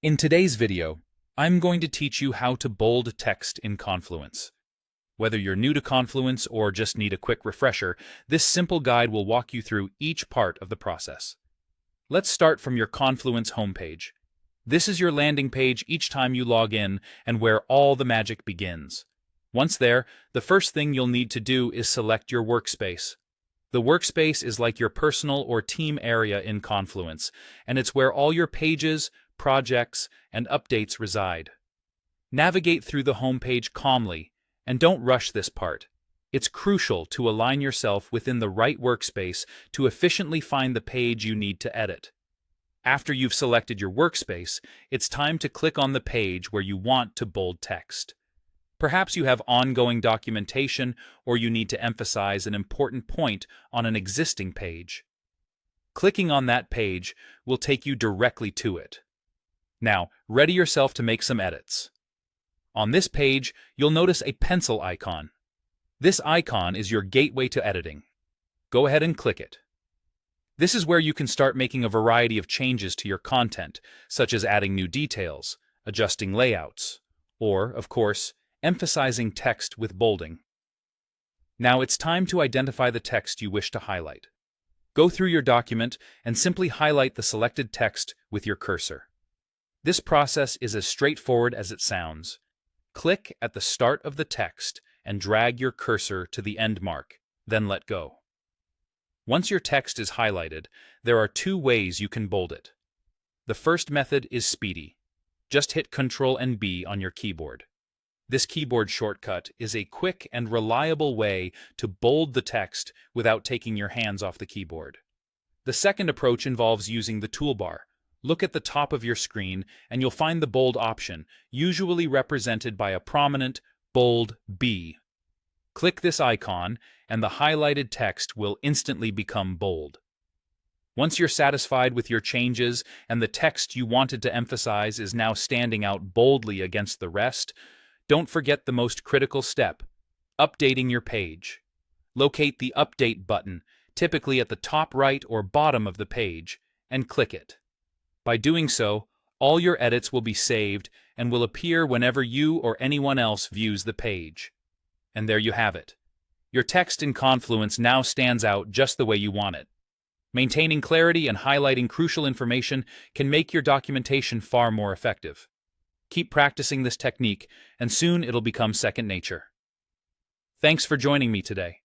In today's video, I'm going to teach you how to bold text in Confluence. Whether you're new to Confluence or just need a quick refresher, this simple guide will walk you through each part of the process. Let's start from your Confluence homepage. This is your landing page each time you log in and where all the magic begins. Once there, the first thing you'll need to do is select your workspace. The workspace is like your personal or team area in Confluence, and it's where all your pages, projects, and updates reside. Navigate through the homepage calmly, and don't rush this part. It's crucial to align yourself within the right workspace to efficiently find the page you need to edit. After you've selected your workspace, it's time to click on the page where you want to bold text. Perhaps you have ongoing documentation or you need to emphasize an important point on an existing page. Clicking on that page will take you directly to it. Now, ready yourself to make some edits. On this page, you'll notice a pencil icon. This icon is your gateway to editing. Go ahead and click it. This is where you can start making a variety of changes to your content, such as adding new details, adjusting layouts, or, of course, emphasizing text with bolding. Now it's time to identify the text you wish to highlight. Go through your document and simply highlight the selected text with your cursor. This process is as straightforward as it sounds. Click at the start of the text and drag your cursor to the end mark, then let go. Once your text is highlighted, there are two ways you can bold it. The first method is speedy. Just hit Ctrl and B on your keyboard. This keyboard shortcut is a quick and reliable way to bold the text without taking your hands off the keyboard. The second approach involves using the toolbar. Look at the top of your screen and you'll find the bold option, usually represented by a prominent, bold B. Click this icon and the highlighted text will instantly become bold. Once you're satisfied with your changes and the text you wanted to emphasize is now standing out boldly against the rest, don't forget the most critical step, updating your page. Locate the Update button, typically at the top right or bottom of the page, and click it. By doing so, all your edits will be saved and will appear whenever you or anyone else views the page. And there you have it. Your text in Confluence now stands out just the way you want it. Maintaining clarity and highlighting crucial information can make your documentation far more effective. Keep practicing this technique, and soon it'll become second nature. Thanks for joining me today.